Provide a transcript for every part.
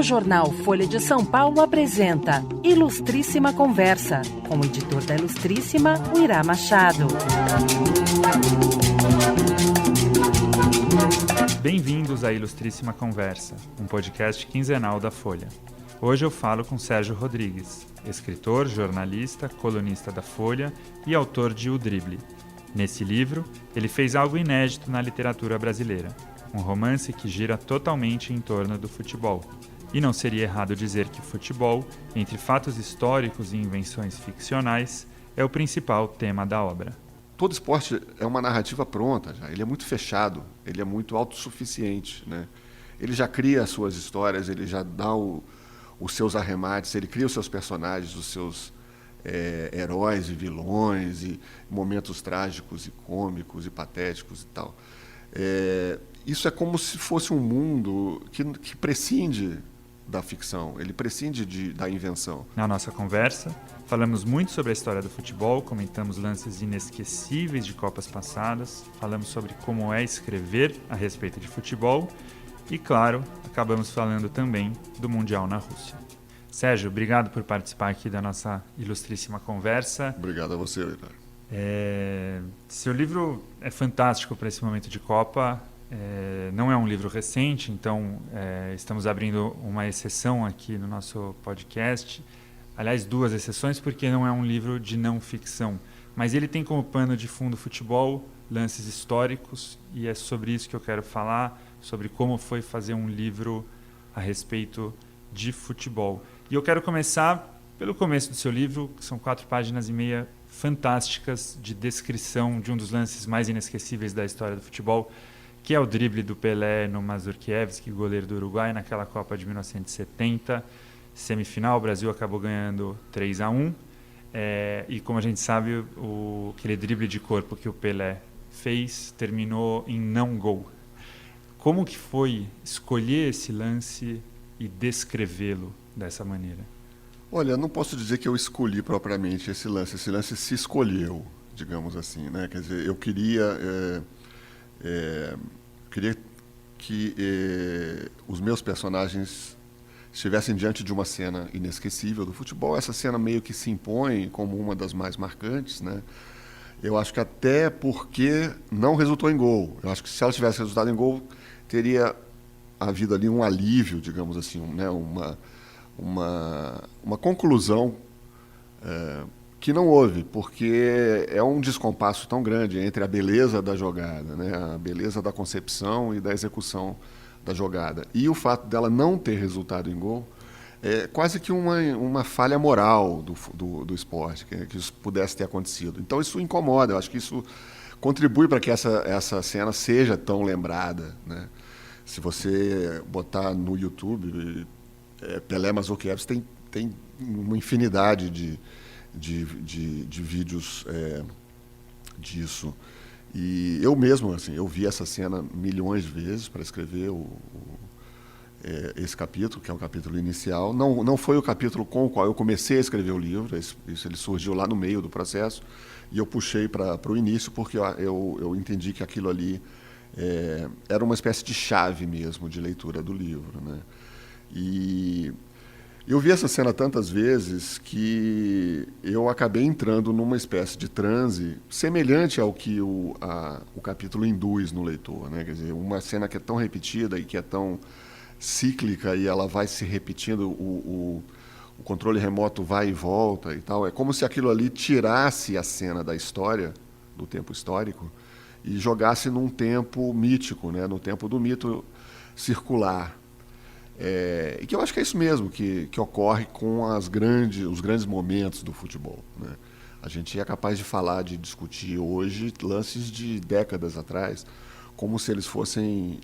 O jornal Folha de São Paulo apresenta Ilustríssima Conversa, com o editor da Ilustríssima, o Irá Machado. Bem-vindos à Ilustríssima Conversa, um podcast quinzenal da Folha. Hoje eu falo com Sérgio Rodrigues, escritor, jornalista, colunista da Folha e autor de O Drible. Nesse livro, ele fez algo inédito na literatura brasileira, um romance que gira totalmente em torno do futebol. E não seria errado dizer que o futebol, entre fatos históricos e invenções ficcionais, é o principal tema da obra. Todo esporte é uma narrativa pronta, já. Ele é muito fechado, ele é muito autossuficiente, né? Ele já cria as suas histórias, ele já dá os seus arremates, ele cria os seus personagens, os seus heróis e vilões, e momentos trágicos e cômicos e patéticos e tal. Isso é como se fosse um mundo que prescinde da ficção, ele prescinde da invenção. Na nossa conversa, falamos muito sobre a história do futebol, comentamos lances inesquecíveis de Copas passadas, falamos sobre como é escrever a respeito de futebol e, claro, acabamos falando também do Mundial na Rússia. Sérgio, obrigado por participar aqui da nossa ilustríssima conversa. Obrigado a você, Irá. Seu livro é fantástico para esse momento de Copa. Não é um livro recente, então estamos abrindo uma exceção aqui no nosso podcast. Aliás, duas exceções, porque não é um livro de não ficção. Mas ele tem como pano de fundo futebol, lances históricos, e é sobre isso que eu quero falar, sobre como foi fazer um livro a respeito de futebol. E eu quero começar pelo começo do seu livro, que são 4 páginas e meia fantásticas de descrição de um dos lances mais inesquecíveis da história do futebol, que é o drible do Pelé no Mazurkiewicz, goleiro do Uruguai, naquela Copa de 1970. Semifinal, o Brasil acabou ganhando 3-1. E como a gente sabe, aquele drible de corpo que o Pelé fez terminou em não gol. Como que foi escolher esse lance e descrevê-lo dessa maneira? Olha, não posso dizer que eu escolhi propriamente esse lance. Esse lance se escolheu, digamos assim, né? Quer dizer, eu queria que os meus personagens estivessem diante de uma cena inesquecível do futebol. Essa cena meio que se impõe como uma das mais marcantes, né? Eu acho que até porque não resultou em gol. Eu acho que se ela tivesse resultado em gol, teria havido ali um alívio, digamos assim, né? uma conclusão que não houve, porque é um descompasso tão grande entre a beleza da jogada, né? A beleza da concepção e da execução da jogada. E o fato dela não ter resultado em gol é quase que uma falha moral do esporte, que isso pudesse ter acontecido. Então isso incomoda, eu acho que isso contribui para que essa cena seja tão lembrada, né? Se você botar no YouTube, Pelé Mazurkiewicz tem uma infinidade de vídeos disso. E eu mesmo, assim, eu vi essa cena milhões de vezes para escrever esse capítulo, que é o capítulo inicial. Não foi o capítulo com o qual eu comecei a escrever o livro, isso ele surgiu lá no meio do processo, e eu puxei para o início porque eu entendi que aquilo ali era uma espécie de chave mesmo de leitura do livro, né? E eu vi essa cena tantas vezes que eu acabei entrando numa espécie de transe semelhante ao que o capítulo induz no leitor, né? Quer dizer, uma cena que é tão repetida e que é tão cíclica e ela vai se repetindo, o controle remoto vai e volta e tal. É como se aquilo ali tirasse a cena da história, do tempo histórico, e jogasse num tempo mítico, né? No tempo do mito circular. E que eu acho que é isso mesmo que ocorre com os grandes momentos do futebol, né? A gente é capaz de falar, de discutir hoje lances de décadas atrás, como se eles fossem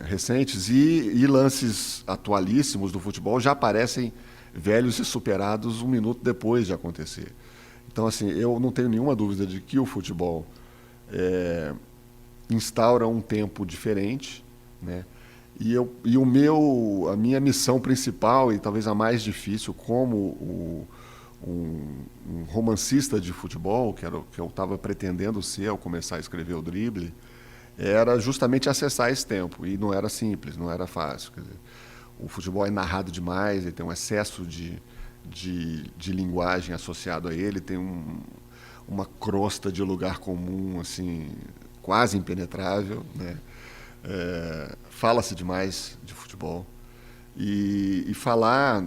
recentes, e lances atualíssimos do futebol já parecem velhos e superados um minuto depois de acontecer. Então, assim, eu não tenho nenhuma dúvida de que o futebol instaura um tempo diferente, né? E a minha missão principal, e talvez a mais difícil, como um romancista de futebol, que eu estava pretendendo ser ao começar a escrever o Drible, era justamente acessar esse tempo. E não era simples, não era fácil. Quer dizer, o futebol é narrado demais, ele tem um excesso de linguagem associado a ele, tem uma crosta de lugar comum assim, quase impenetrável, né? Fala-se demais de futebol. E falar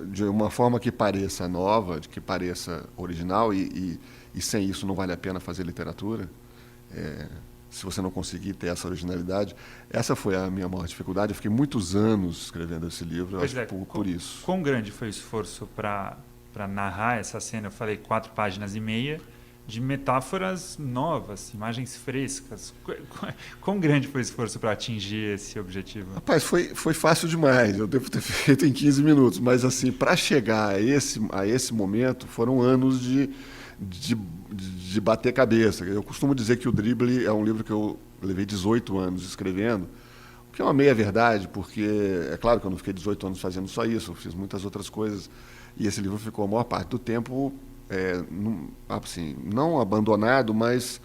de uma forma que pareça nova, de que pareça original, e sem isso não vale a pena fazer literatura, se você não conseguir ter essa originalidade. Essa foi a minha maior dificuldade. Eu fiquei muitos anos escrevendo esse livro, eu acho, por isso. Quão grande foi o esforço para narrar essa cena? Eu falei 4 páginas e meia de metáforas novas, imagens frescas. Quão grande foi o esforço para atingir esse objetivo? Rapaz, foi fácil demais. Eu devo ter feito em 15 minutos, mas assim, para chegar a esse momento, foram anos de bater cabeça. Eu costumo dizer que o Drible é um livro que eu levei 18 anos escrevendo, o que é uma meia-verdade, porque é claro que eu não fiquei 18 anos fazendo só isso, eu fiz muitas outras coisas, e esse livro ficou a maior parte do tempo assim, não abandonado, mas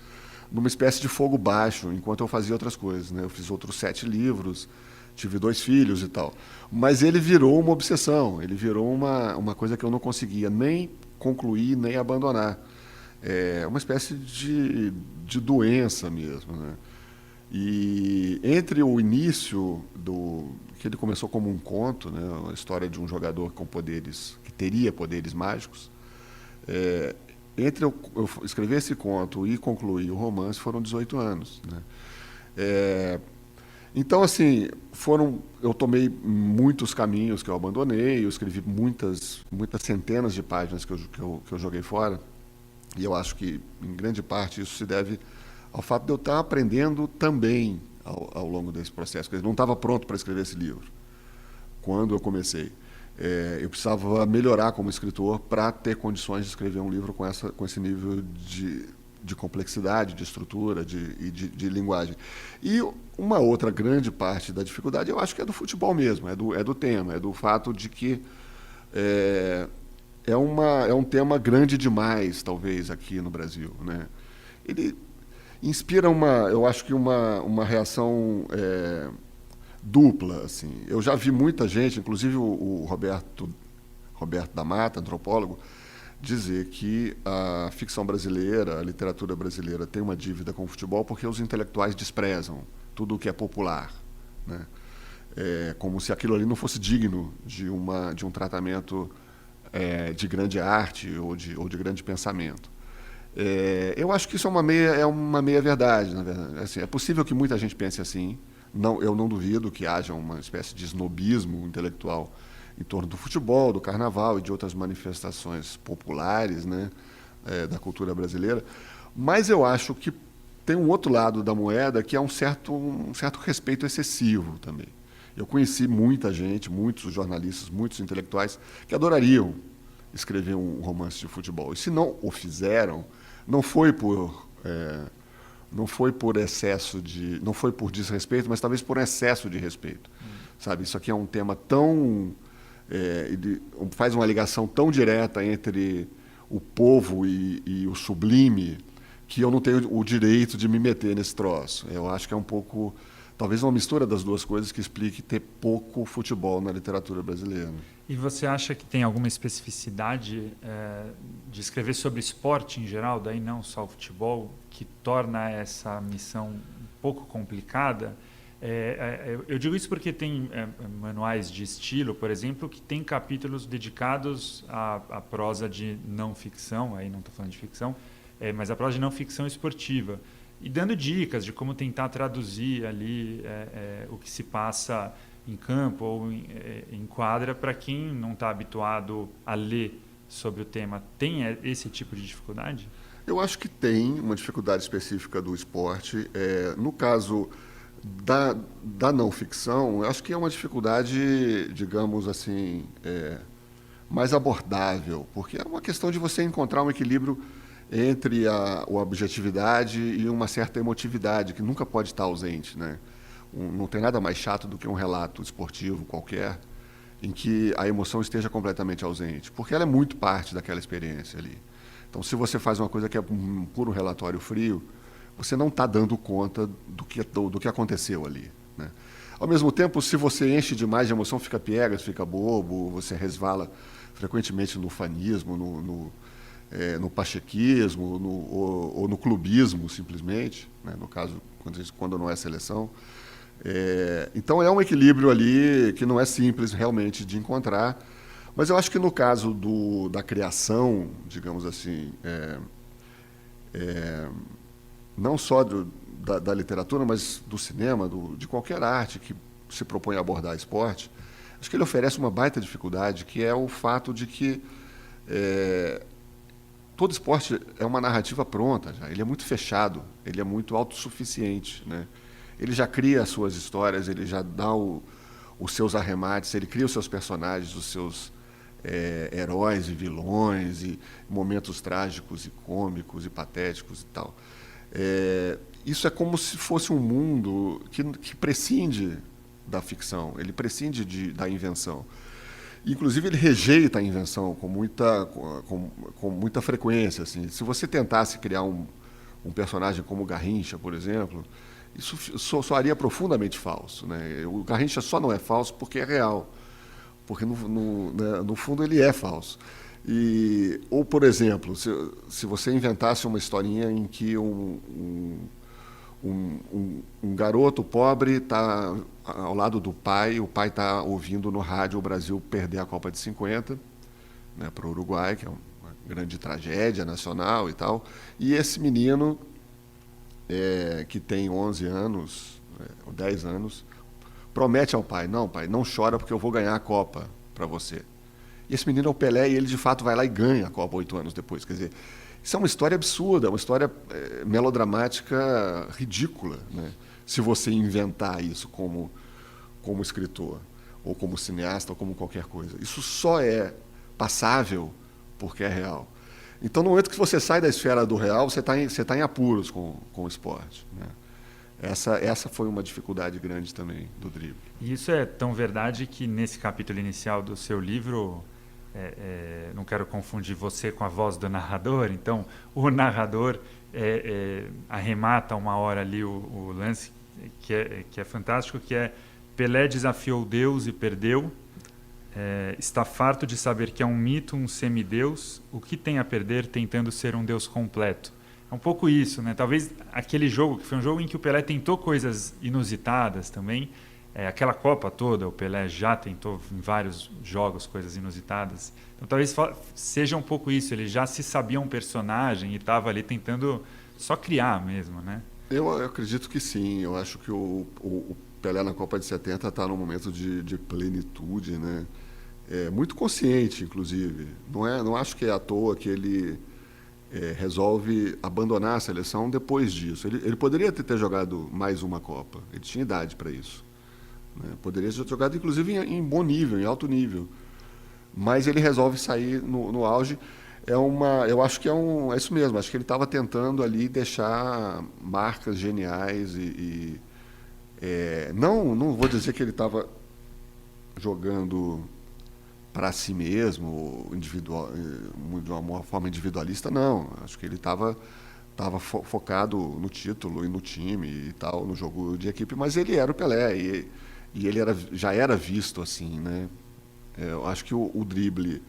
numa espécie de fogo baixo, enquanto eu fazia outras coisas, né? Eu fiz outros 7 livros, tive 2 filhos e tal. Mas ele virou uma obsessão, ele virou uma coisa que eu não conseguia nem concluir, nem abandonar. É uma espécie de doença mesmo, né? E entre o início que ele começou como um conto, né, a história de um jogador com poderes, que teria poderes mágicos, entre eu escrever esse conto e concluir o romance foram 18 anos, né? Então, assim, eu tomei muitos caminhos que eu abandonei, eu escrevi muitas centenas de páginas que eu joguei fora, e eu acho que, em grande parte, isso se deve ao fato de eu estar aprendendo também ao longo desse processo. Porque eu não estava pronto para escrever esse livro quando eu comecei. Eu precisava melhorar como escritor para ter condições de escrever um livro com esse nível de complexidade, de estrutura e de linguagem. E uma outra grande parte da dificuldade, eu acho que é do futebol mesmo, é do tema, é do fato de que é um tema grande demais, talvez, aqui no Brasil, né? Ele inspira eu acho que uma reação dupla, assim. Eu já vi muita gente, inclusive o Roberto da Mata, antropólogo, dizer que a ficção brasileira, a literatura brasileira tem uma dívida com o futebol porque os intelectuais desprezam tudo o que é popular, né? Como se aquilo ali não fosse digno de um tratamento de grande arte ou de grande pensamento. Eu acho que isso é uma meia-verdade, na verdade. Assim, é possível que muita gente pense assim. Eu não duvido que haja uma espécie de snobismo intelectual em torno do futebol, do carnaval e de outras manifestações populares, né, da cultura brasileira. Mas eu acho que tem um outro lado da moeda que é um certo respeito excessivo também. Eu conheci muita gente, muitos jornalistas, muitos intelectuais que adorariam escrever um romance de futebol. E se não o fizeram, não foi por excesso não foi por desrespeito, mas talvez por excesso de respeito. Sabe? Isso aqui é um tema tão ele faz uma ligação tão direta entre o povo e o sublime que eu não tenho o direito de me meter nesse troço. Eu acho que é um pouco, talvez uma mistura das duas coisas que explique ter pouco futebol na literatura brasileira. E você acha que tem alguma especificidade de escrever sobre esporte em geral, daí não só o futebol, que torna essa missão um pouco complicada? Eu digo isso porque tem manuais de estilo, por exemplo, que tem capítulos dedicados à prosa de não ficção, aí não estou falando de ficção, mas a prosa de não ficção esportiva, e dando dicas de como tentar traduzir ali o que se passa em campo ou em quadra para quem não está habituado a ler sobre o tema. Tem esse tipo de dificuldade? Eu acho que tem uma dificuldade específica do esporte. No caso da não ficção, eu acho que é uma dificuldade, digamos assim, mais abordável, porque é uma questão de você encontrar um equilíbrio entre a objetividade e uma certa emotividade, que nunca pode estar ausente, né? Não tem nada mais chato do que um relato esportivo qualquer em que a emoção esteja completamente ausente, porque ela é muito parte daquela experiência ali. Então, se você faz uma coisa que é um puro relatório frio, você não está dando conta do que aconteceu ali, né? Ao mesmo tempo, se você enche demais de emoção, fica piegas, fica bobo, você resvala frequentemente no fanismo, no pachequismo, ou no clubismo, simplesmente, né? No caso, quando não é seleção. Então, é um equilíbrio ali que não é simples realmente de encontrar, mas eu acho que no caso da criação, digamos assim, não só da literatura, mas do cinema, de qualquer arte que se propõe a abordar esporte, acho que ele oferece uma baita dificuldade, que é o fato de que todo esporte é uma narrativa pronta, já. Ele é muito fechado, ele é muito autossuficiente, né? Ele já cria as suas histórias, ele já dá os seus arremates, ele cria os seus personagens, os seus heróis e vilões, e momentos trágicos e cômicos e patéticos e tal. Isso é como se fosse um mundo que prescinde da ficção, ele prescinde da invenção. Inclusive, ele rejeita a invenção com muita frequência. Assim. Se você tentasse criar um personagem como o Garrincha, por exemplo, isso soaria profundamente falso, né? O Garrincha só não é falso porque é real, porque no fundo ele é falso. Ou, por exemplo, se você inventasse uma historinha em que um garoto pobre está ao lado do pai, o pai está ouvindo no rádio o Brasil perder a Copa de 50, né, para o Uruguai, que é uma grande tragédia nacional e tal, e esse menino, que tem 11 anos, ou 10 anos, promete ao pai, não, pai, não chora porque eu vou ganhar a Copa para você. E esse menino é o Pelé e ele, de fato, vai lá e ganha a Copa 8 anos depois. Quer dizer, isso é uma história absurda, uma história melodramática ridícula, né? Se você inventar isso como escritor, ou como cineasta, ou como qualquer coisa. Isso só é passável porque é real. Então, no momento que você sai da esfera do real, você está em apuros com o esporte, né? Essa foi uma dificuldade grande também do drible. E isso é tão verdade que nesse capítulo inicial do seu livro, não quero confundir você com a voz do narrador, então o narrador arremata uma hora ali o lance que é fantástico, que é: Pelé desafiou Deus e perdeu, está farto de saber que é um mito, um semideus, o que tem a perder tentando ser um Deus completo? É um pouco isso, né? Talvez aquele jogo, que foi um jogo em que o Pelé tentou coisas inusitadas também, aquela Copa toda, o Pelé já tentou em vários jogos coisas inusitadas. Então talvez seja um pouco isso, ele já se sabia um personagem e estava ali tentando só criar mesmo, né? Eu acredito que sim, eu acho que o Pelé na Copa de 70 está num momento de plenitude, né? Muito consciente, inclusive. Não acho que é à toa que ele resolve abandonar a seleção depois disso. Ele poderia ter jogado mais uma Copa, ele tinha idade para isso, né? Poderia ter jogado, inclusive, em bom nível, em alto nível. Mas ele resolve sair no auge. Eu acho que é isso mesmo, acho que ele estava tentando ali deixar marcas geniais não vou dizer que ele estava jogando para si mesmo, individual, de uma forma individualista, não. Acho que ele estava focado no título e no time e tal, no jogo de equipe, mas ele era o Pelé e ele já era visto assim, né? Eu acho que o drible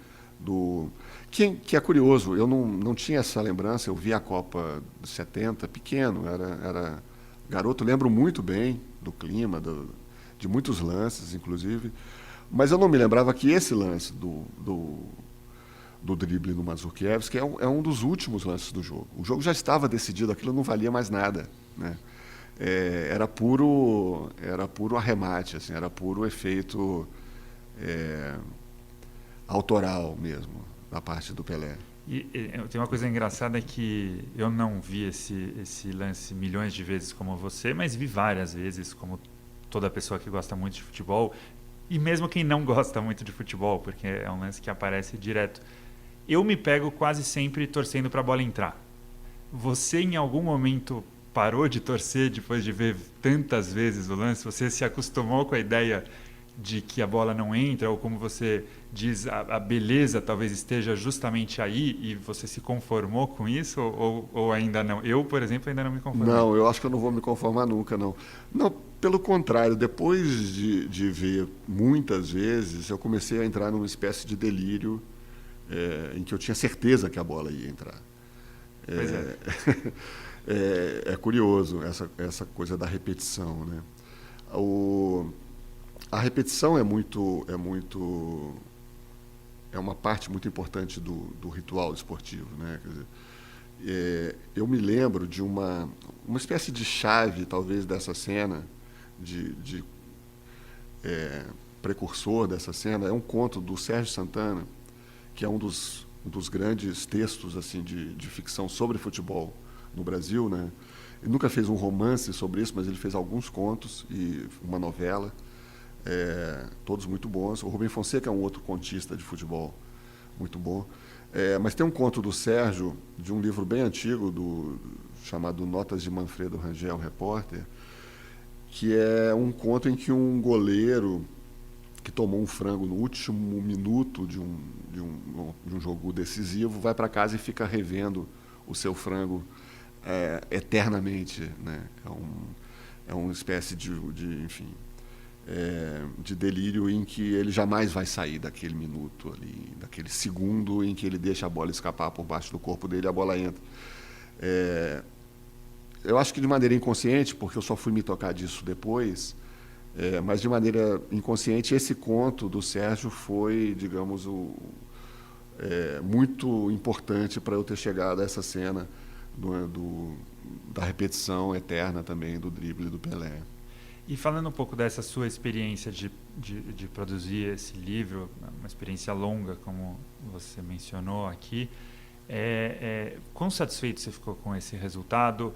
que é curioso, eu não tinha essa lembrança, eu vi a Copa de 70 pequeno, era garoto, lembro muito bem do clima, de muitos lances, inclusive, mas eu não me lembrava que esse lance do drible no Mazurkiewicz é um dos últimos lances do jogo. O jogo já estava decidido, aquilo não valia mais nada, né? Era puro arremate, assim, era puro efeito autoral mesmo, da parte do Pelé. E tem uma coisa engraçada, que eu não vi esse lance milhões de vezes como você, mas vi várias vezes, como toda pessoa que gosta muito de futebol, e mesmo quem não gosta muito de futebol, porque é um lance que aparece direto. Eu me pego quase sempre torcendo para a bola entrar. Você, em algum momento, parou de torcer depois de ver tantas vezes o lance? Você se acostumou com a ideia de que a bola não entra, ou como você diz, a beleza talvez esteja justamente aí, e você se conformou com isso, ou ainda não? Eu, por exemplo, ainda não me conformei. Não, eu acho que eu não vou me conformar nunca, não. Não, pelo contrário, depois de ver muitas vezes, eu comecei a entrar numa espécie de delírio em que eu tinha certeza que a bola ia entrar. Pois é. É curioso essa coisa da repetição, né? A repetição é uma parte muito importante do ritual esportivo, né? Quer dizer, eu me lembro de uma espécie de chave, talvez, dessa cena, de precursor dessa cena, é um conto do Sérgio Santana, que é um dos grandes textos assim de ficção sobre futebol no Brasil, né? Ele nunca fez um romance sobre isso, mas ele fez alguns contos e uma novela, todos muito bons. O Rubem Fonseca é um outro contista de futebol muito bom. Mas tem um conto do Sérgio, de um livro bem antigo, chamado Notas de Manfredo Rangel, repórter, que é um conto em que um goleiro que tomou um frango no último minuto de um jogo decisivo vai para casa e fica revendo o seu frango eternamente, né? É uma espécie de delírio em que ele jamais vai sair daquele minuto ali, daquele segundo em que ele deixa a bola escapar por baixo do corpo dele e a bola entra. Eu acho que de maneira inconsciente, porque eu só fui me tocar disso depois, mas de maneira inconsciente esse conto do Sérgio foi, digamos, muito importante para eu ter chegado a essa cena da repetição eterna também do drible do Pelé. E falando um pouco dessa sua experiência de produzir esse livro, uma experiência longa, como você mencionou aqui, quão satisfeito você ficou com esse resultado?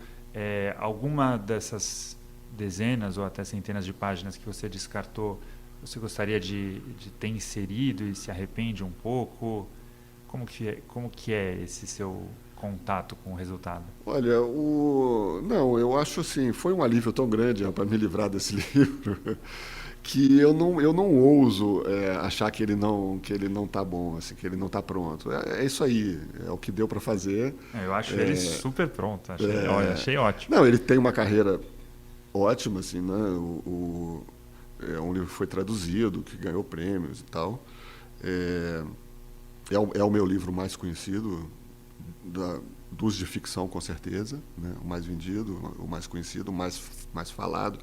Alguma dessas dezenas ou até centenas de páginas que você descartou, você gostaria de ter inserido e se arrepende um pouco? Como que é esse seu contato com o resultado? Olha, não, eu acho assim, foi um alívio tão grande para me livrar desse livro que eu não ouso achar que ele não está bom, assim, que ele não está pronto. É isso aí, é o que deu para fazer. Eu acho ele super pronto, achei ótimo. Não, ele tem uma carreira ótima, assim, né? Um livro que foi traduzido, que ganhou prêmios e tal. É o meu livro mais conhecido, dos de ficção, com certeza, né? O mais vendido, o mais conhecido, o mais falado.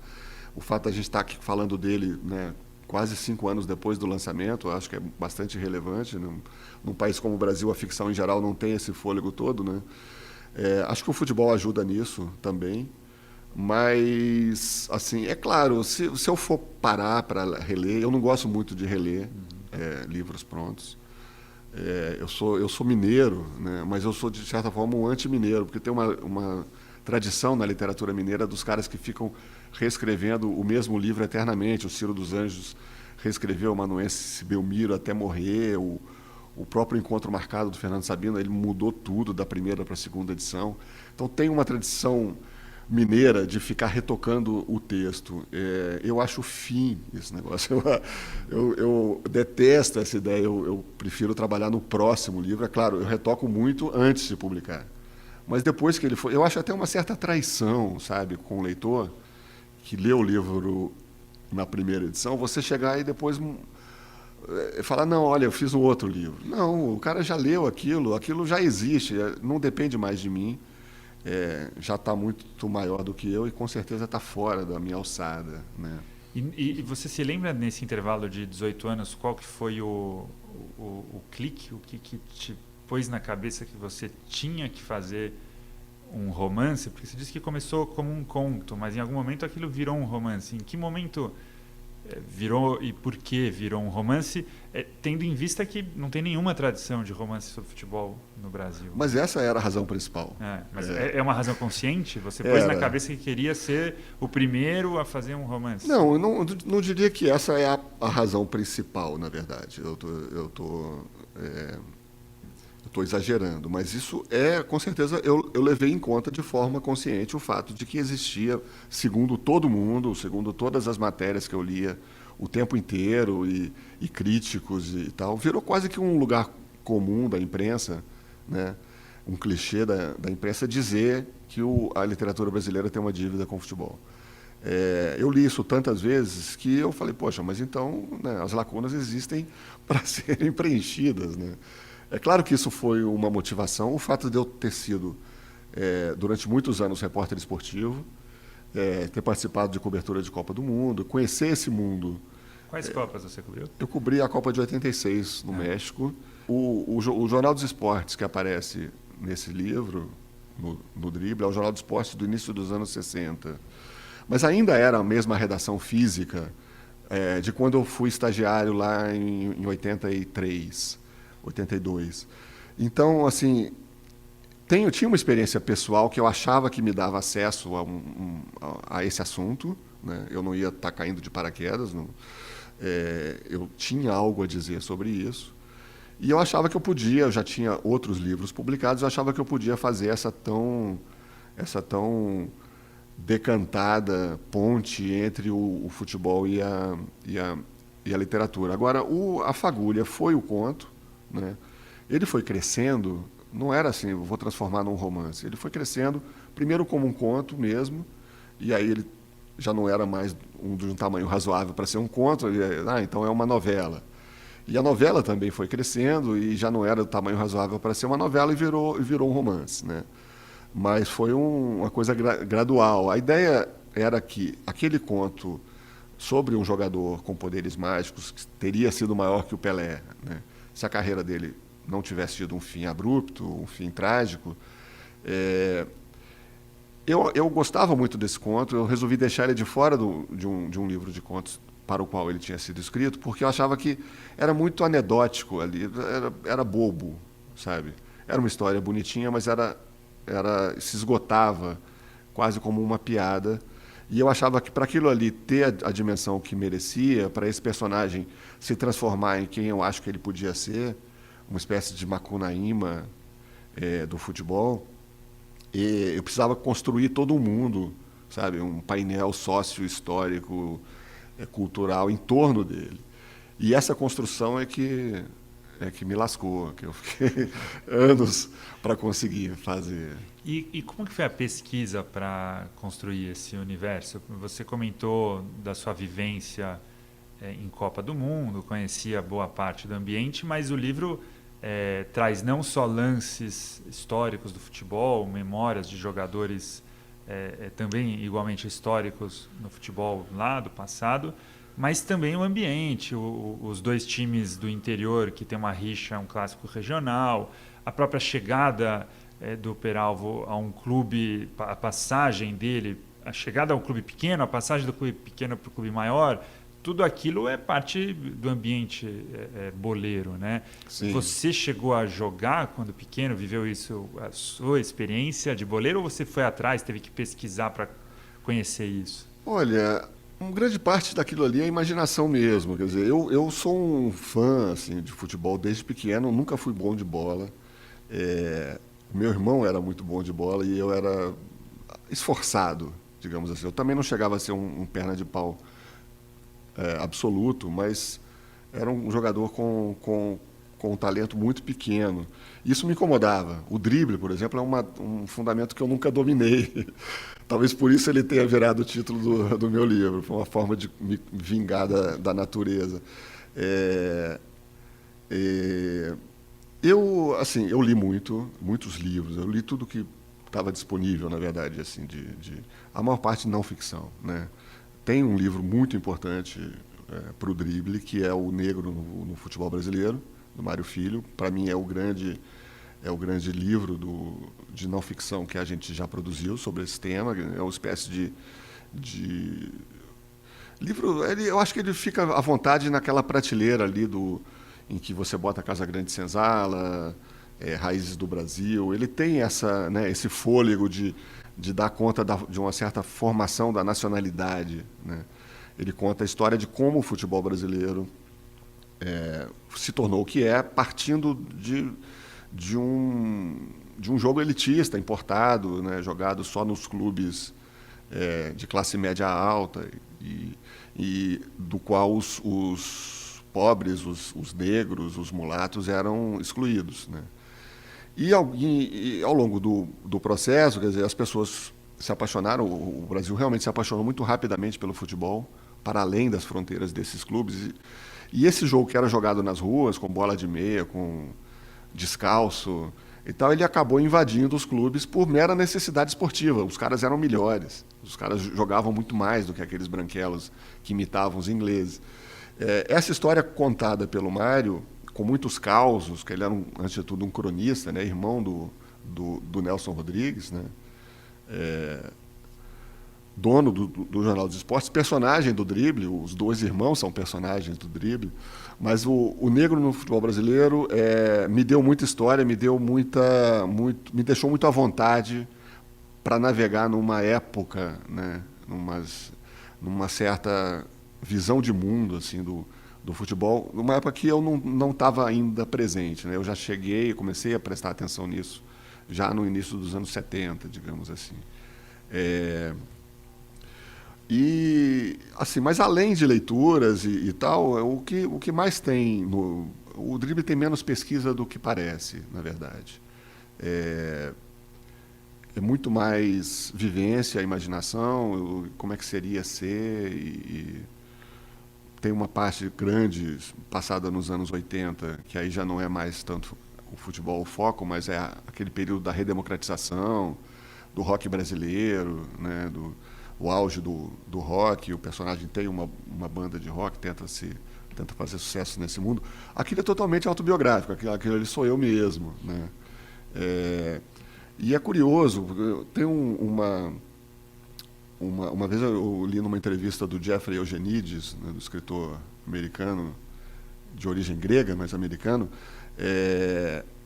O fato de a gente estar aqui falando dele, né, quase 5 anos depois do lançamento, eu acho que é bastante relevante. Num país como o Brasil, a ficção em geral não tem esse fôlego todo, né? Acho que o futebol ajuda nisso também. Mas, assim, é claro, se eu for parar para reler, eu não gosto muito de reler livros prontos. Eu sou mineiro, né, mas eu sou, de certa forma, um anti-mineiro, porque tem uma tradição na literatura mineira dos caras que ficam reescrevendo o mesmo livro eternamente. O Ciro dos Anjos reescreveu o Amanuense Belmiro até morrer, o próprio Encontro Marcado do Fernando Sabino, ele mudou tudo da primeira para a segunda edição. Então tem uma tradição mineira de ficar retocando o texto. Eu acho fim esse negócio. Eu detesto essa ideia. Eu prefiro trabalhar no próximo livro. É claro, eu retoco muito antes de publicar. Mas depois que ele foi... Eu acho até uma certa traição, sabe, com o leitor, que lê o livro na primeira edição, você chegar e depois falar, não, olha, eu fiz um outro livro. Não, o cara já leu aquilo já existe, não depende mais de mim. Já está muito maior do que eu e com certeza está fora da minha alçada, né? E você se lembra nesse intervalo de 18 anos qual que foi o clique, o que te pôs na cabeça que você tinha que fazer um romance? Porque você disse que começou como um conto, mas em algum momento aquilo virou um romance. Em que momento virou e por que virou um romance, tendo em vista que não tem nenhuma tradição de romance sobre futebol no Brasil? Mas essa era a razão principal. Mas é uma razão consciente? Você pôs na cabeça que queria ser o primeiro a fazer um romance? Não, eu não diria que essa é a razão principal, na verdade. Eu estou exagerando, mas isso com certeza, eu levei em conta de forma consciente o fato de que existia, segundo todo mundo, segundo todas as matérias que eu lia o tempo inteiro e críticos e tal, virou quase que um lugar comum da imprensa, né? Um clichê da imprensa dizer que a literatura brasileira tem uma dívida com o futebol. Eu li isso tantas vezes que eu falei, poxa, mas então, né, as lacunas existem para serem preenchidas, né? É claro que isso foi uma motivação, o fato de eu ter sido, durante muitos anos, repórter esportivo, ter participado de cobertura de Copa do Mundo, conhecer esse mundo. Quais Copas você cobriu? Eu cobri a Copa de 86 no México. O Jornal dos Esportes, que aparece nesse livro, no Drible, é o Jornal dos Esportes do início dos anos 60. Mas ainda era a mesma redação física de quando eu fui estagiário lá em 83, 82. Então, assim, tinha uma experiência pessoal que eu achava que me dava acesso a esse assunto, né? Eu não ia estar caindo de paraquedas, não. Eu tinha algo a dizer sobre isso. E eu achava que eu podia, eu já tinha outros livros publicados, eu achava que eu podia fazer essa tão decantada ponte entre o futebol e a literatura. Agora, a Fagulha foi o conto, né? Ele foi crescendo, não era assim, eu vou transformar num romance. Ele foi crescendo, primeiro como um conto mesmo, e aí ele já não era mais de um tamanho razoável para ser um conto, então é uma novela. E a novela também foi crescendo e já não era do tamanho razoável para ser uma novela e virou um romance, né? Mas foi uma coisa gradual. A ideia era que aquele conto sobre um jogador com poderes mágicos que teria sido maior que o Pelé, né? Se a carreira dele não tivesse tido um fim abrupto, um fim trágico, eu gostava muito desse conto. Eu resolvi deixar ele de fora de um livro de contos para o qual ele tinha sido escrito, porque eu achava que era muito anedótico ali, era bobo, sabe? Era uma história bonitinha, mas se esgotava quase como uma piada. E eu achava que para aquilo ali ter a dimensão que merecia, para esse personagem se transformar em quem eu acho que ele podia ser, uma espécie de Macunaíma do futebol, eu precisava construir todo o mundo, sabe? Um painel sócio-histórico, cultural em torno dele. E essa construção é que me lascou, que eu fiquei anos para conseguir fazer. E como que foi a pesquisa para construir esse universo? Você comentou da sua vivência em Copa do Mundo, conhecia boa parte do ambiente, mas o livro traz não só lances históricos do futebol, memórias de jogadores também igualmente históricos no futebol lá do passado, mas também o ambiente, os dois times do interior que tem uma rixa, um clássico regional, a própria chegada do Peralvo a um clube, a passagem dele, a chegada a um clube pequeno, a passagem do clube pequeno para o clube maior, tudo aquilo é parte do ambiente boleiro, né? Sim. Você chegou a jogar quando pequeno, viveu isso, a sua experiência de boleiro, ou você foi atrás, teve que pesquisar para conhecer isso? Olha, uma grande parte daquilo ali é imaginação mesmo. Quer dizer, eu sou um fã assim, de futebol desde pequeno, nunca fui bom de bola. O meu irmão era muito bom de bola e eu era esforçado, digamos assim. Eu também não chegava a ser um perna de pau absoluto, mas era um jogador com um talento muito pequeno. Isso me incomodava. O drible, por exemplo, é um fundamento que eu nunca dominei. Talvez por isso ele tenha virado o título do meu livro. Foi uma forma de me vingar da natureza. Eu li muitos livros. Eu li tudo que estava disponível, na verdade, assim, a maior parte não ficção, né? Tem um livro muito importante para o drible, que é O Negro no Futebol Brasileiro, do Mário Filho. Para mim é o grande livro de não ficção que a gente já produziu sobre esse tema. É uma espécie de livro. Eu acho que ele fica à vontade naquela prateleira ali em que você bota Casa Grande Senzala, Raízes do Brasil. Ele tem esse fôlego de dar conta de uma certa formação da nacionalidade, né? Ele conta a história de como o futebol brasileiro se tornou o que é, partindo de um jogo elitista, importado, né, jogado só nos clubes de classe média alta, e do qual os pobres, os negros, os mulatos eram excluídos, né? E ao longo do processo, quer dizer, as pessoas se apaixonaram, o Brasil realmente se apaixonou muito rapidamente pelo futebol, para além das fronteiras desses clubes. E esse jogo que era jogado nas ruas, com bola de meia, com descalço e tal, ele acabou invadindo os clubes por mera necessidade esportiva. Os caras eram melhores, os caras jogavam muito mais do que aqueles branquelos que imitavam os ingleses. Essa história contada pelo Mário, com muitos causos, que ele era, antes de tudo, um cronista, né, irmão do Nelson Rodrigues, né, dono do Jornal dos Esportes, personagem do drible, os dois irmãos são personagens do drible, mas o negro no futebol brasileiro me deu muita história, me deixou muito à vontade para navegar numa época, né, numa certa visão de mundo assim, do futebol, numa época que eu não estava ainda presente. Né? Eu já comecei a prestar atenção nisso já no início dos anos 70, digamos assim. E assim, mas além de leituras e tal, o que mais tem o drible tem menos pesquisa do que parece, na verdade. É muito mais vivência, imaginação, como é que seria ser, e tem uma parte grande passada nos anos 80, que aí já não é mais tanto o futebol o foco, mas é aquele período da redemocratização, do rock brasileiro, né, o auge do rock. O personagem tem uma banda de rock, tenta fazer sucesso nesse mundo. Aquilo é totalmente autobiográfico, aquilo ali sou eu mesmo, né? E é curioso, tem uma vez eu li numa entrevista do Jeffrey Eugenides, né, do escritor americano, de origem grega, mas americano,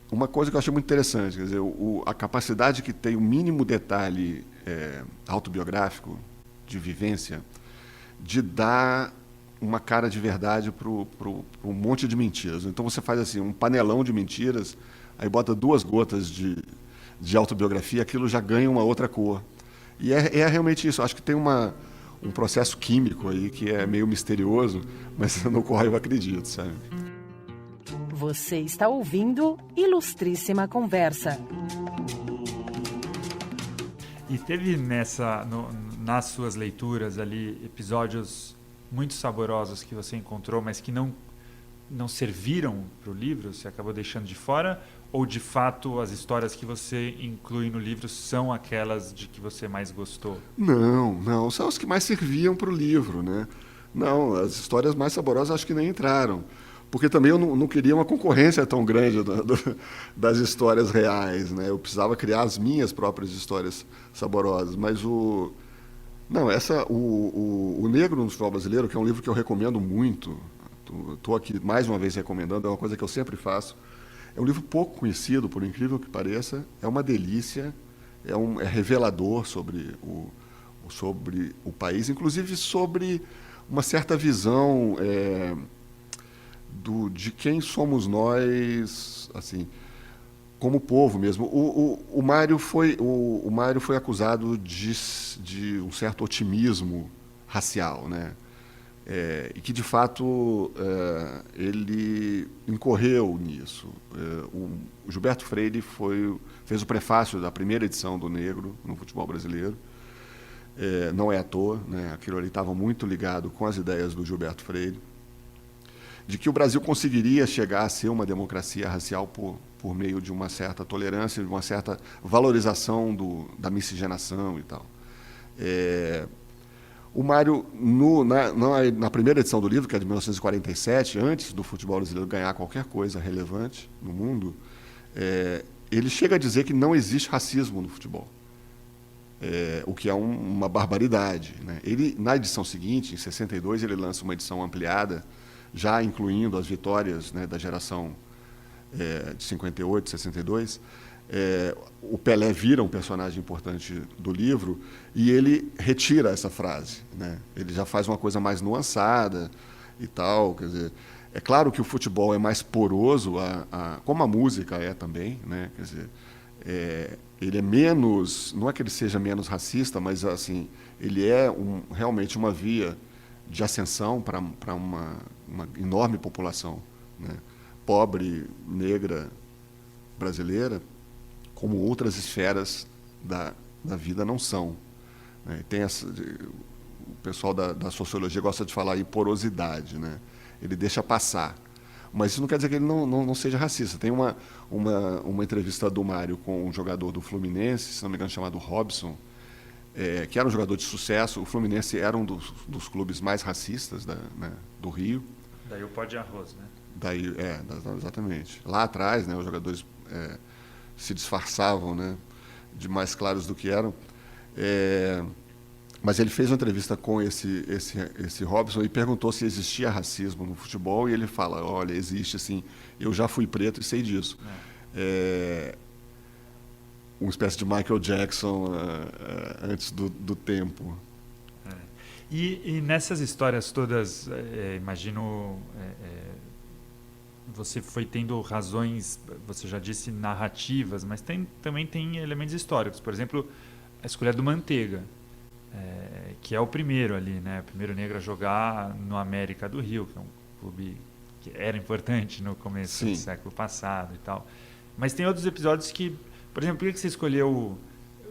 uma coisa que eu achei muito interessante, quer dizer, a capacidade que tem o mínimo detalhe autobiográfico, de vivência, de dar uma cara de verdade para um monte de mentiras. Então você faz assim, um panelão de mentiras, aí bota 2 gotas de autobiografia, aquilo já ganha uma outra cor. E é realmente isso. Acho que tem um processo químico aí que é meio misterioso, mas no qual eu acredito, sabe? Você está ouvindo Ilustríssima Conversa. E teve nas suas leituras ali episódios muito saborosos que você encontrou, mas que não serviram para o livro? Você acabou deixando de fora? Ou, de fato, as histórias que você inclui no livro são aquelas de que você mais gostou? Não. São as que mais serviam para o livro, né? Não, as histórias mais saborosas acho que nem entraram. Porque também eu não queria uma concorrência tão grande das histórias reais, né? Eu precisava criar as minhas próprias histórias saborosas. Mas o Negro no Futebol Brasileiro, que é um livro que eu recomendo muito, estou aqui mais uma vez recomendando, é uma coisa que eu sempre faço. É um livro pouco conhecido, por incrível que pareça, é uma delícia, é revelador sobre o país, inclusive sobre uma certa visão de quem somos nós, assim, como povo mesmo. O Mário foi acusado de um certo otimismo racial, né? E que, de fato, ele incorreu nisso. O Gilberto Freire fez o prefácio da primeira edição do Negro no futebol brasileiro. Não é à toa, né? Aquilo ali estava muito ligado com as ideias do Gilberto Freire, de que o Brasil conseguiria chegar a ser uma democracia racial por meio de uma certa tolerância, de uma certa valorização da miscigenação e tal. O Mário, na primeira edição do livro, que é de 1947, antes do futebol brasileiro ganhar qualquer coisa relevante no mundo, ele chega a dizer que não existe racismo no futebol, o que é uma barbaridade, né? Ele, na edição seguinte, em 62, ele lança uma edição ampliada, já incluindo as vitórias, né, da geração de 58, 62. O Pelé vira um personagem importante do livro e ele retira essa frase, né? Ele já faz uma coisa mais nuançada e tal. Quer dizer, é claro que o futebol é mais poroso, como a música é também, né? Quer dizer, ele é menos, não é que ele seja menos racista, mas assim, ele é realmente uma via de ascensão para uma enorme população, né? Pobre, negra, brasileira, como outras esferas na vida não são. Né? Tem o pessoal da sociologia gosta de falar em porosidade, né? Ele deixa passar. Mas isso não quer dizer que ele não seja racista. Tem uma entrevista do Mário com um jogador do Fluminense, se não me engano, chamado Robson, que era um jogador de sucesso. O Fluminense era um dos clubes mais racistas né, do Rio. Daí o pó de arroz, né? Daí, exatamente. Lá atrás, né, os jogadores se disfarçavam, né, de mais claros do que eram. Mas ele fez uma entrevista com esse Robson e perguntou se existia racismo no futebol, e ele fala, olha, existe sim, eu já fui preto e sei disso. Uma espécie de Michael Jackson antes do tempo. E nessas histórias todas, imagino, você foi tendo razões, você já disse narrativas, mas também tem elementos históricos. Por exemplo, a escolha do Manteiga, que é o primeiro ali, né? O primeiro negro a jogar no América do Rio, que é um clube que era importante no começo do século passado e tal. Mas tem outros episódios que, por exemplo, por que você escolheu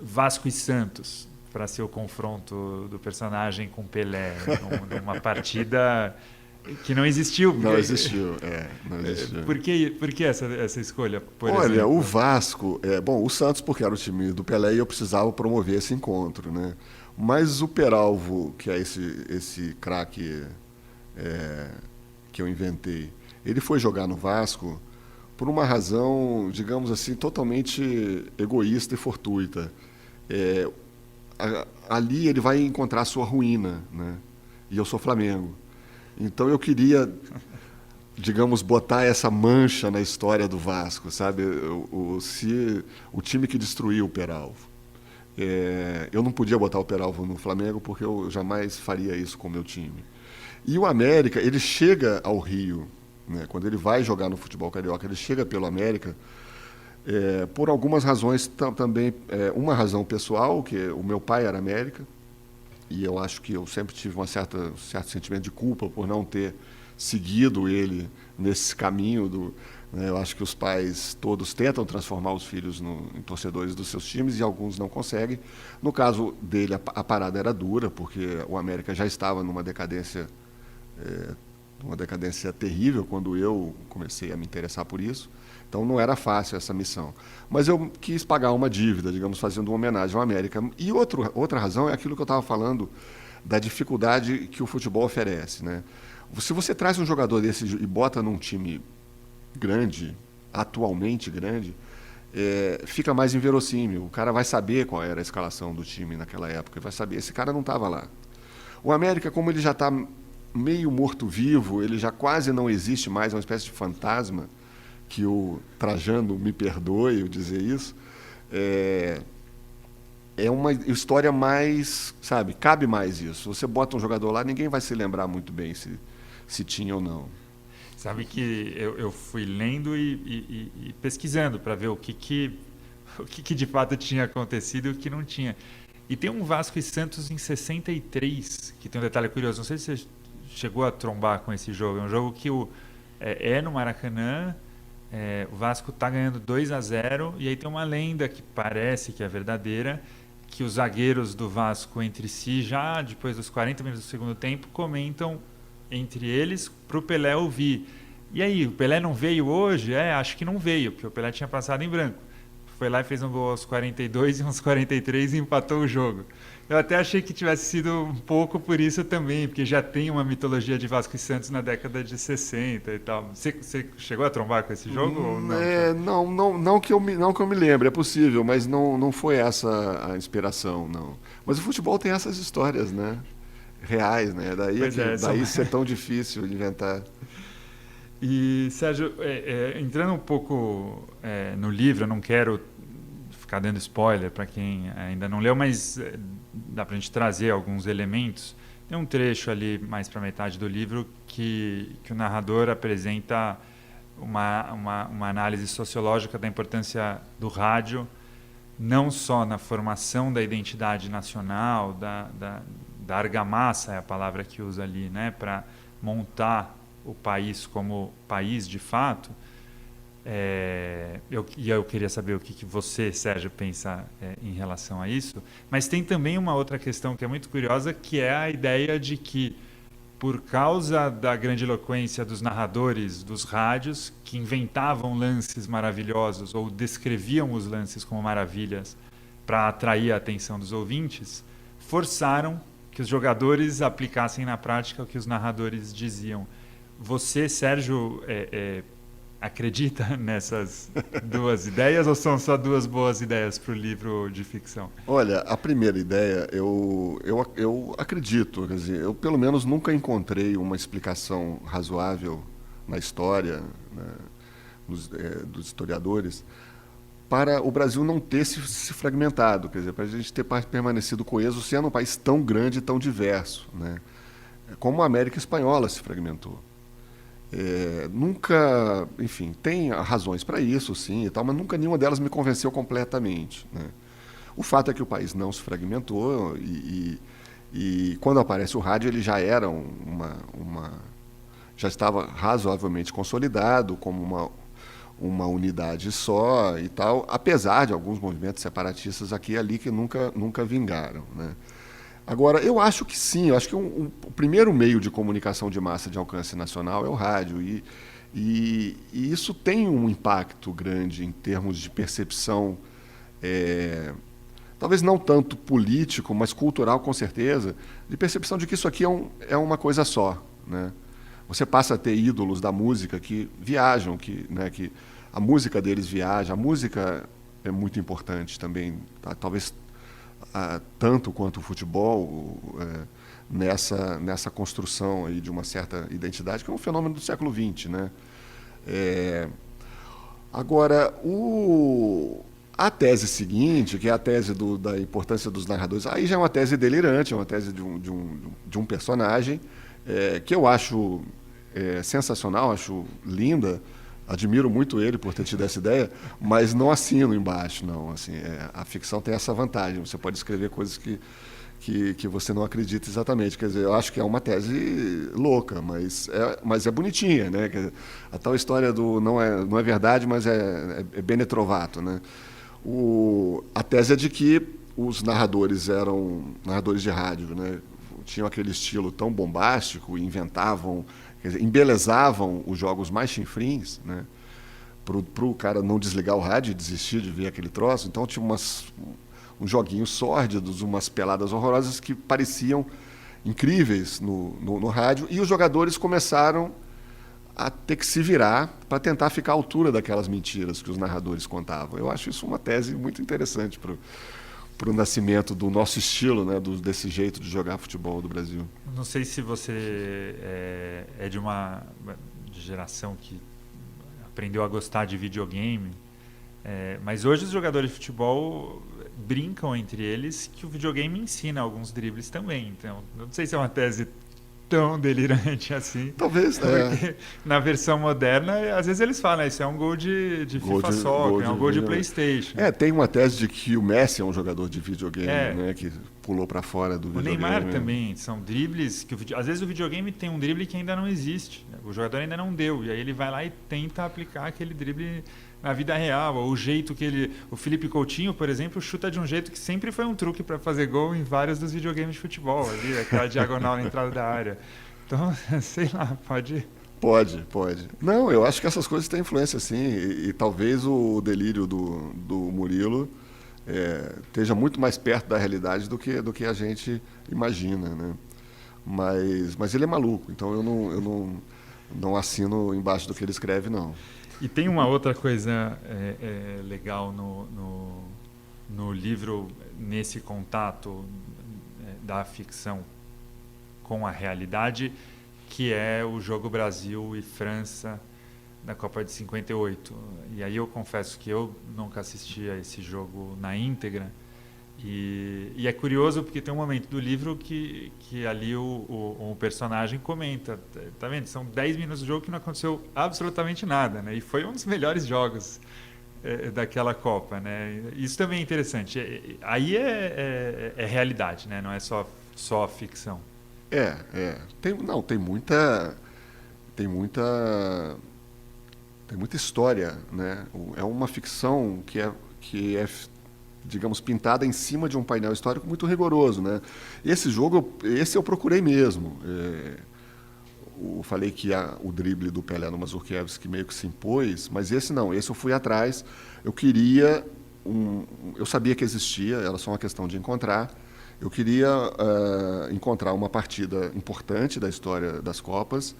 Vasco e Santos para ser o confronto do personagem com Pelé, numa partida que não existiu? Não existiu, não existiu. Por que essa escolha, por Olha, exemplo? o Vasco, o Santos porque era o time do Pelé e eu precisava promover esse encontro, né? Mas o Peralvo, que é esse craque que eu inventei, ele foi jogar no Vasco por uma razão, digamos assim, totalmente egoísta e fortuita. Ali ele vai encontrar a sua ruína, né? E eu sou Flamengo. Então eu queria, digamos, botar essa mancha na história do Vasco, sabe? O time que destruiu o Peralvo. Eu não podia botar o Peralvo no Flamengo porque eu jamais faria isso com o meu time. E o América, ele chega ao Rio, né? Quando ele vai jogar no futebol carioca, ele chega pelo América por algumas razões também. Uma razão pessoal, que o meu pai era América, e eu acho que eu sempre tive um certo sentimento de culpa por não ter seguido ele nesse caminho né? Eu acho que os pais todos tentam transformar os filhos em torcedores dos seus times e alguns não conseguem. No caso dele, a parada era dura, porque o América já estava numa decadência terrível quando eu comecei a me interessar por isso. Então não era fácil essa missão. Mas eu quis pagar uma dívida, digamos, fazendo uma homenagem ao América. E outra razão é aquilo que eu estava falando da dificuldade que o futebol oferece, né? Se você traz um jogador desse e bota num time grande, atualmente grande, fica mais inverossímil. O cara vai saber qual era a escalação do time naquela época, vai saber, esse cara não estava lá. O América, como ele já está meio morto-vivo, ele já quase não existe mais, é uma espécie de fantasma, que o Trajano me perdoe eu dizer isso, é uma história mais, sabe, cabe mais isso. Você bota um jogador lá, ninguém vai se lembrar muito bem se tinha ou não. Sabe que eu fui lendo e pesquisando para ver o que de fato tinha acontecido e o que não tinha. E tem um Vasco e Santos em 63, que tem um detalhe curioso. Não sei se você chegou a trombar com esse jogo. É um jogo que no Maracanã, o Vasco está ganhando 2-0, e aí tem uma lenda que parece que é verdadeira, que os zagueiros do Vasco entre si, já depois dos 40 minutos do segundo tempo, comentam entre eles para o Pelé ouvir. E aí, o Pelé não veio hoje? Acho que não veio, porque o Pelé tinha passado em branco. Foi lá e fez um gol aos 42 e uns 43 e empatou o jogo. Eu até achei que tivesse sido um pouco por isso também, porque já tem uma mitologia de Vasco e Santos na década de 60 e tal. Você chegou a trombar com esse jogo ou não? Não que eu me lembre, é possível, mas não foi essa a inspiração, não. Mas o futebol tem essas histórias, né? Reais, né? Daí ser tão difícil de inventar. E, Sérgio, entrando um pouco no livro, eu não quero ficar dando spoiler para quem ainda não leu, mas dá para a gente trazer alguns elementos. Tem um trecho ali, mais para a metade do livro, que o narrador apresenta uma análise sociológica da importância do rádio, não só na formação da identidade nacional, da argamassa é a palavra que usa ali, né, para montar o país como país de fato, Eu queria saber o que você, Sérgio, pensa em relação a isso. Mas tem também uma outra questão que é muito curiosa, que é a ideia de que, por causa da grandiloquência dos narradores dos rádios, que inventavam lances maravilhosos ou descreviam os lances como maravilhas para atrair a atenção dos ouvintes, forçaram que os jogadores aplicassem na prática o que os narradores diziam. Você, Sérgio, acredita nessas duas ideias ou são só duas boas ideias para o livro de ficção? Olha, a primeira ideia, eu acredito, quer dizer, eu pelo menos nunca encontrei uma explicação razoável na história, né, dos historiadores, para o Brasil não ter se fragmentado, quer dizer, para a gente ter permanecido coeso, sendo um país tão grande e tão diverso, né, como a América Espanhola se fragmentou. Nunca, enfim, tem razões para isso, sim, e tal, mas nunca nenhuma delas me convenceu completamente, né? O fato é que o país não se fragmentou e quando aparece o rádio ele já era já estava razoavelmente consolidado como uma unidade só e tal, apesar de alguns movimentos separatistas aqui e ali que nunca vingaram, né? Agora, eu acho que sim, eu acho que o primeiro meio de comunicação de massa de alcance nacional é o rádio, e isso tem um impacto grande em termos de percepção, talvez não tanto político, mas cultural com certeza, de percepção de que isso aqui é uma coisa só, né? Você passa a ter ídolos da música que viajam, né, que a música deles viaja, a música é muito importante também, tá? Talvez tanto quanto o futebol, nessa construção aí de uma certa identidade, que é um fenômeno do século XX, né? Agora, a tese seguinte, que é a tese da importância dos narradores, aí já é uma tese delirante, é uma tese de um personagem que eu acho sensacional, acho linda, admiro muito ele por ter tido essa ideia, mas não assino embaixo, não. Assim, a ficção tem essa vantagem, você pode escrever coisas que você não acredita exatamente. Quer dizer, eu acho que é uma tese louca, mas é bonitinha, né? A tal história do não é verdade, mas é bene trovato, né? A tese é de que os narradores eram narradores de rádio, né? Tinham aquele estilo tão bombástico, inventavam, quer dizer, embelezavam os jogos mais chinfrins, né? Para o cara não desligar o rádio e desistir de ver aquele troço. Então tinha uns joguinhos sórdidos, umas peladas horrorosas que pareciam incríveis no rádio, e os jogadores começaram a ter que se virar para tentar ficar à altura daquelas mentiras que os narradores contavam. Eu acho isso uma tese muito interessante para o nascimento do nosso estilo, né, desse jeito de jogar futebol do Brasil. Não sei se você é de uma geração que aprendeu a gostar de videogame, mas hoje os jogadores de futebol brincam entre eles que o videogame ensina alguns dribles também. Então, não sei se é uma tese tão delirante assim. Talvez, porque na versão moderna, às vezes eles falam, isso é um gol de FIFA Soccer, é um gol de PlayStation. Tem uma tese de que o Messi é um jogador de videogame, né, que pulou para fora do videogame. O Neymar também, são dribles que às vezes o videogame tem um drible que ainda não existe, né? O jogador ainda não deu, e aí ele vai lá e tenta aplicar aquele drible na vida real, ou o jeito que o Felipe Coutinho, por exemplo, chuta de um jeito que sempre foi um truque para fazer gol em vários dos videogames de futebol, ali, aquela diagonal na entrada da área. Então, sei lá, pode. Pode. Não, eu acho que essas coisas têm influência, sim, e talvez o delírio do Murilo esteja muito mais perto da realidade do que a gente imagina, né? Mas ele é maluco, então eu não assino embaixo do que ele escreve, não. E tem uma outra coisa legal no livro, nesse contato da ficção com a realidade, que é o jogo Brasil e França da Copa de 58. E aí eu confesso que eu nunca assisti a esse jogo na íntegra. E é curioso porque tem um momento do livro que ali o personagem comenta, tá vendo? São 10 minutos de jogo que não aconteceu absolutamente nada, né? E foi um dos melhores jogos daquela Copa, né? Isso também é interessante. Aí é realidade, né? Não é só ficção. Tem tem muita história, né? É uma ficção que é, digamos, pintada em cima de um painel histórico muito rigoroso, né? Esse jogo, esse eu procurei mesmo. Eu falei que o drible do Pelé no Mazurkiewicz meio que se impôs, mas esse não, esse eu fui atrás. Eu queria eu sabia que existia, era só uma questão de encontrar. Eu queria encontrar uma partida importante da história das Copas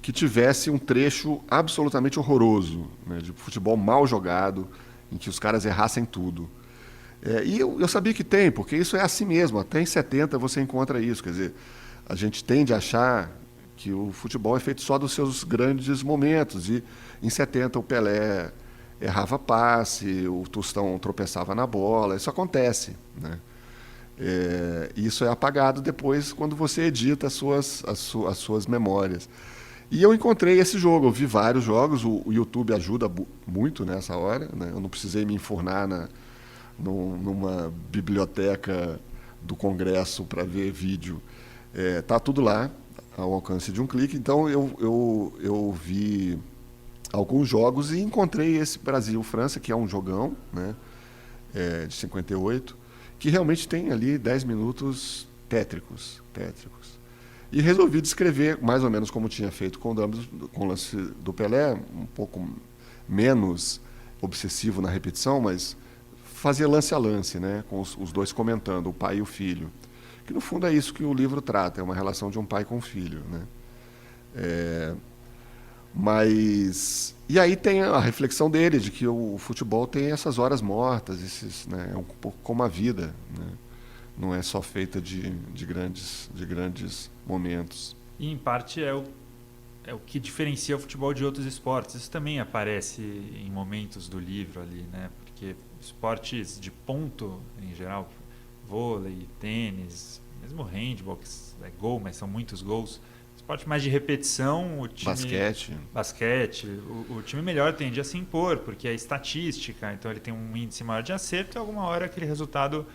que tivesse um trecho absolutamente horroroso, né, de futebol mal jogado, em que os caras errassem tudo. E eu sabia que tem, porque isso é assim mesmo. Até em 70 você encontra isso. Quer dizer, a gente tende a achar que o futebol é feito só dos seus grandes momentos. E em 70 o Pelé errava passe, o Tostão tropeçava na bola. Isso acontece, né? Isso é apagado depois quando você edita as suas memórias. E eu encontrei esse jogo, eu vi vários jogos, o YouTube ajuda muito nessa hora, né? Eu não precisei me enfurnar numa biblioteca do Congresso para ver vídeo. Tá tudo lá, ao alcance de um clique. Então eu vi alguns jogos e encontrei esse Brasil-França, que é um jogão, né? De 58, que realmente tem ali 10 minutos tétricos. E resolvi descrever, mais ou menos como tinha feito com o lance do Pelé, um pouco menos obsessivo na repetição, mas fazer lance a lance, né, com os dois comentando, o pai e o filho. Que no fundo é isso que o livro trata, é uma relação de um pai com um filho, né? Mas... E aí tem a reflexão dele, de que o futebol tem essas horas mortas, né, é um pouco como a vida, né? Não é só feita de grandes momentos. E, em parte, é o que diferencia o futebol de outros esportes. Isso também aparece em momentos do livro ali, né? Porque esportes de ponto, em geral, vôlei, tênis, mesmo handball, que é gol, mas são muitos gols. Esporte mais de repetição, o time... Basquete. O time melhor tende a se impor, porque é estatística, então ele tem um índice maior de acerto e alguma hora aquele resultado...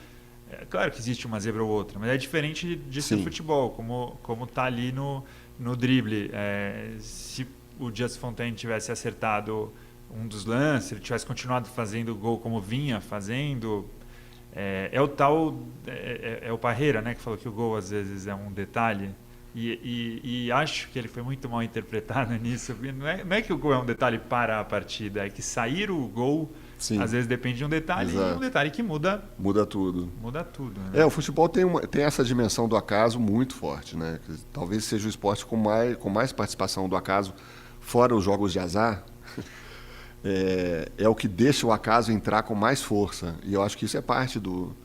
Claro que existe uma zebra ou outra, mas é diferente de ser futebol, como tá ali no drible. Se o Just Fontaine tivesse acertado um dos lances, ele tivesse continuado fazendo gol como vinha fazendo, o tal... É o Parreira, né, que falou que o gol às vezes é um detalhe. E acho que ele foi muito mal interpretado nisso. Não é que o gol é um detalhe para a partida, é que sair o gol... Sim. Às vezes depende de um detalhe. Exato. E um detalhe que muda tudo. Muda tudo, né? O futebol tem essa dimensão do acaso muito forte, né? Talvez seja o esporte com mais participação do acaso, fora os jogos de azar. É o que deixa o acaso entrar com mais força. E eu acho que isso é parte do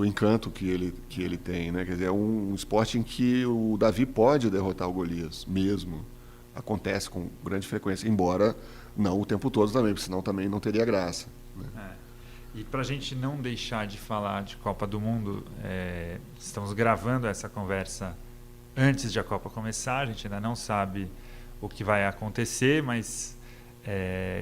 encanto que ele tem, né? Quer dizer, é um esporte em que o Davi pode derrotar o Golias mesmo. Acontece com grande frequência, embora não o tempo todo também, porque senão também não teria graça, né? E para a gente não deixar de falar de Copa do Mundo, estamos gravando essa conversa antes de a Copa começar, a gente ainda não sabe o que vai acontecer, mas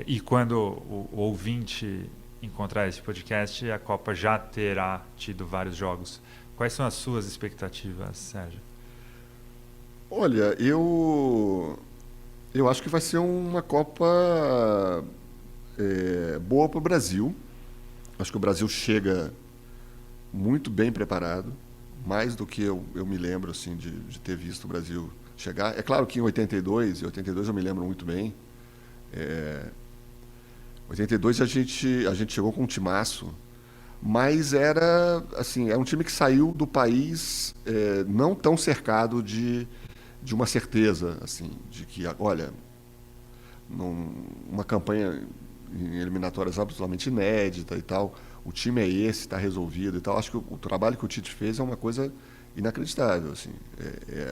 e quando o ouvinte encontrar esse podcast, a Copa já terá tido vários jogos. Quais são as suas expectativas, Sérgio? Olha, eu acho que vai ser uma Copa boa para o Brasil. Acho que o Brasil chega muito bem preparado, mais do que eu me lembro assim, de ter visto o Brasil chegar. É claro que em 82 eu me lembro muito bem. 82 a gente chegou com um timaço, mas era um time que saiu do país não tão cercado de uma certeza, assim, de que, olha, uma campanha em eliminatórias absolutamente inédita e tal, o time é esse, está resolvido e tal. Acho que o trabalho que o Tite fez é uma coisa inacreditável, assim,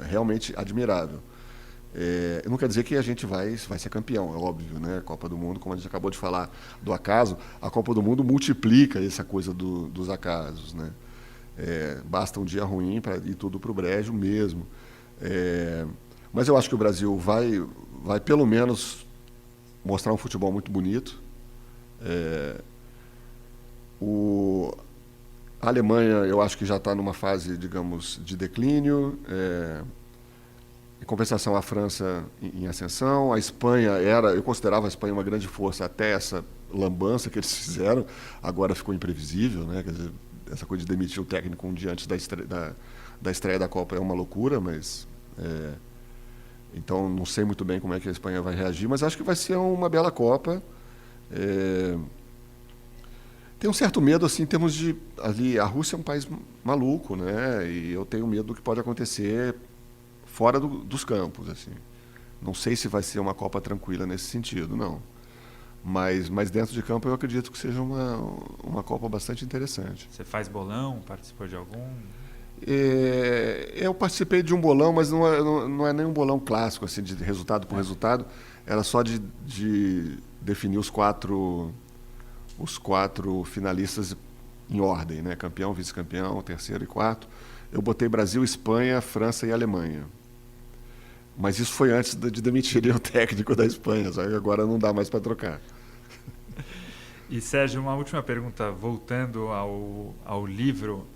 realmente admirável. Não quer dizer que a gente vai ser campeão, é óbvio, né? Copa do Mundo, como a gente acabou de falar do acaso, a Copa do Mundo multiplica essa coisa dos acasos, né? Basta um dia ruim para ir tudo para o brejo mesmo. Mas eu acho que o Brasil vai pelo menos mostrar um futebol muito bonito. A Alemanha, eu acho que já está numa fase, digamos, de declínio. Em compensação, a França em ascensão, a Espanha eu considerava a Espanha uma grande força até essa lambança que eles fizeram, agora ficou imprevisível, né? Quer dizer, essa coisa de demitir o técnico um dia antes da estreia da Copa é uma loucura, mas então não sei muito bem como é que a Espanha vai reagir, mas acho que vai ser uma bela Copa. Tem um certo medo assim, em termos de ali, a Rússia é um país maluco, né? E eu tenho medo do que pode acontecer fora dos campos, assim. Não sei se vai ser uma Copa tranquila nesse sentido, não. Mas dentro de campo eu acredito que seja uma Copa bastante interessante. Você faz bolão? Participou de algum? Eu participei de um bolão, mas não é nem um bolão clássico, assim, de resultado por resultado. Era só de definir os quatro finalistas em ordem, né? Campeão, vice-campeão, terceiro e quarto. Eu botei Brasil, Espanha, França e Alemanha. Mas isso foi antes de demitirem o técnico da Espanha, sabe? Agora não dá mais para trocar. E, Sérgio, uma última pergunta, voltando ao livro.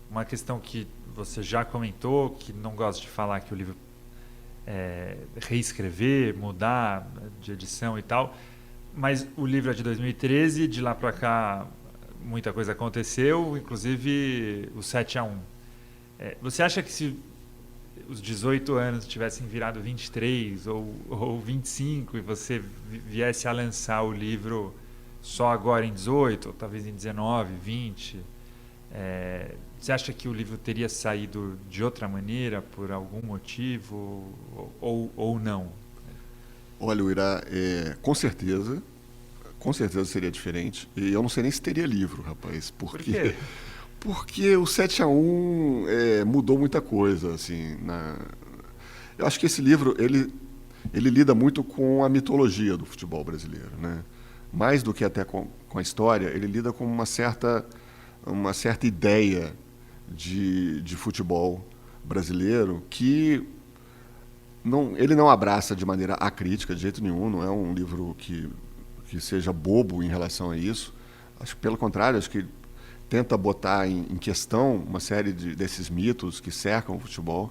Uma questão que você já comentou, que não gosta de falar que o livro reescrever, mudar de edição e tal, mas o livro é de 2013, de lá para cá muita coisa aconteceu, inclusive o 7-1. Você acha que se os 18 anos tivessem virado 23 ou 25 e você viesse a lançar o livro só agora em 18, ou talvez em 19, 20, você acha que o livro teria saído de outra maneira por algum motivo ou não? Olha, Uirá, com certeza seria diferente. E eu não sei nem se teria livro, rapaz. Por quê? Porque o 7-1 mudou muita coisa, assim. Eu acho que esse livro, ele lida muito com a mitologia do futebol brasileiro, né? Mais do que até com a história, ele lida com uma certa ideia de futebol brasileiro que ele não abraça de maneira acrítica, de jeito nenhum. Não é um livro que seja bobo em relação a isso. Acho que, pelo contrário, acho que tenta botar em questão uma série desses mitos que cercam o futebol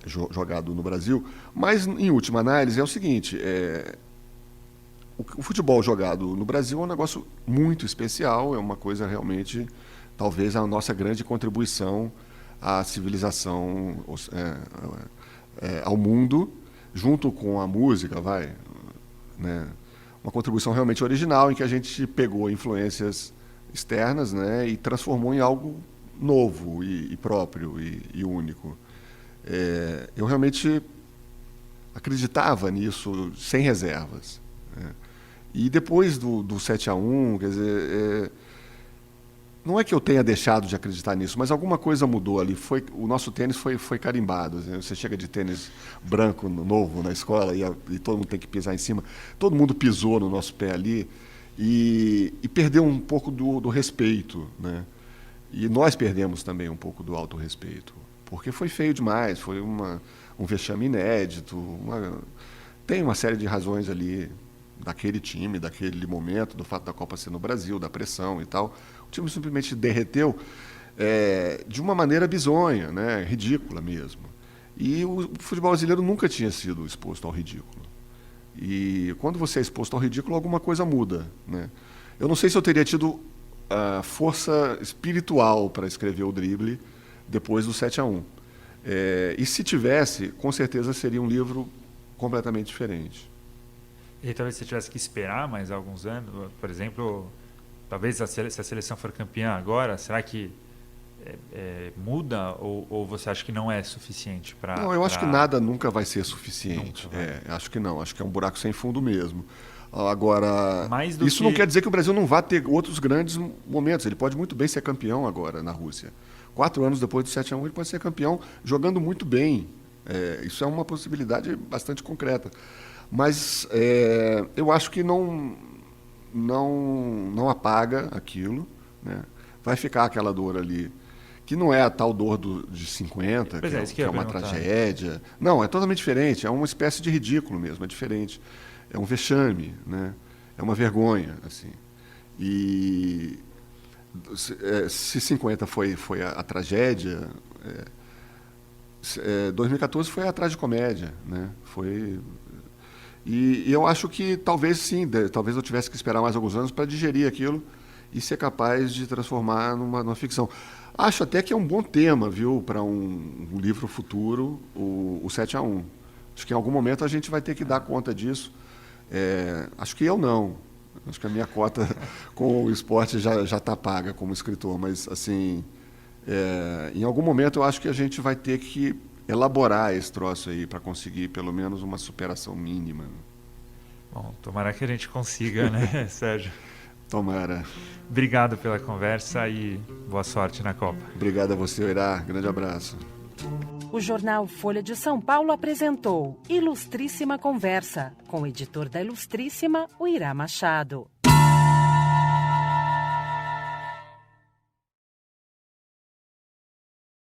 jogado no Brasil. Mas, em última análise, é o seguinte: o futebol jogado no Brasil é um negócio muito especial, é uma coisa realmente, talvez, a nossa grande contribuição à civilização, ao mundo, junto com a música, né? Uma contribuição realmente original, em que a gente pegou influências externas, né, e transformou em algo novo e próprio e único. Eu realmente acreditava nisso sem reservas, né? E depois do 7-1, quer dizer, não é que eu tenha deixado de acreditar nisso, mas alguma coisa mudou ali. O nosso tênis foi carimbado, né? Você chega de tênis branco novo na escola e todo mundo tem que pisar em cima. Todo mundo pisou no nosso pé ali e perdeu um pouco do respeito, né? E nós perdemos também um pouco do autorrespeito, porque foi feio demais, foi um vexame inédito. Tem uma série de razões ali daquele time, daquele momento, do fato da Copa ser no Brasil, da pressão e tal. O time simplesmente derreteu de uma maneira bizonha, né? Ridícula mesmo. E o futebol brasileiro nunca tinha sido exposto ao ridículo. E quando você é exposto ao ridículo, alguma coisa muda, né? Eu não sei se eu teria tido força espiritual para escrever o Drible depois do 7-1. E se tivesse, com certeza seria um livro completamente diferente. E talvez você tivesse que esperar mais alguns anos, por exemplo, talvez se a seleção for campeã agora, será que muda ou você acha que não é suficiente para... Não, eu acho que nada nunca vai ser suficiente. Acho que não, acho que é um buraco sem fundo mesmo. Agora, isso não quer dizer que o Brasil não vá ter outros grandes momentos. Ele pode muito bem ser campeão agora na Rússia. 4 anos depois do 7-1, ele pode ser campeão jogando muito bem. Isso é uma possibilidade bastante concreta. Mas eu acho que não apaga aquilo, né? Vai ficar aquela dor ali, que não é a tal dor de 50, que é uma tragédia. Não, é totalmente diferente. É uma espécie de ridículo mesmo, é diferente. É um vexame, né? É uma vergonha, assim. E se 50 foi a tragédia, 2014 foi a tragicomédia, né? E eu acho que talvez sim, talvez eu tivesse que esperar mais alguns anos para digerir aquilo e ser capaz de transformar numa ficção. Acho até que é um bom tema, viu, para um livro futuro, o 7-1. Acho que em algum momento a gente vai ter que dar conta disso. Acho que eu não. Acho que a minha cota com o esporte já está paga como escritor, mas assim, em algum momento eu acho que a gente vai ter que elaborar esse troço aí para conseguir pelo menos uma superação mínima. Bom, tomara que a gente consiga, né, Sérgio? Tomara. Obrigado pela conversa e boa sorte na Copa. Obrigado a você, Irá. Grande abraço. O jornal Folha de São Paulo apresentou Ilustríssima Conversa, com o editor da Ilustríssima, o Irá Machado.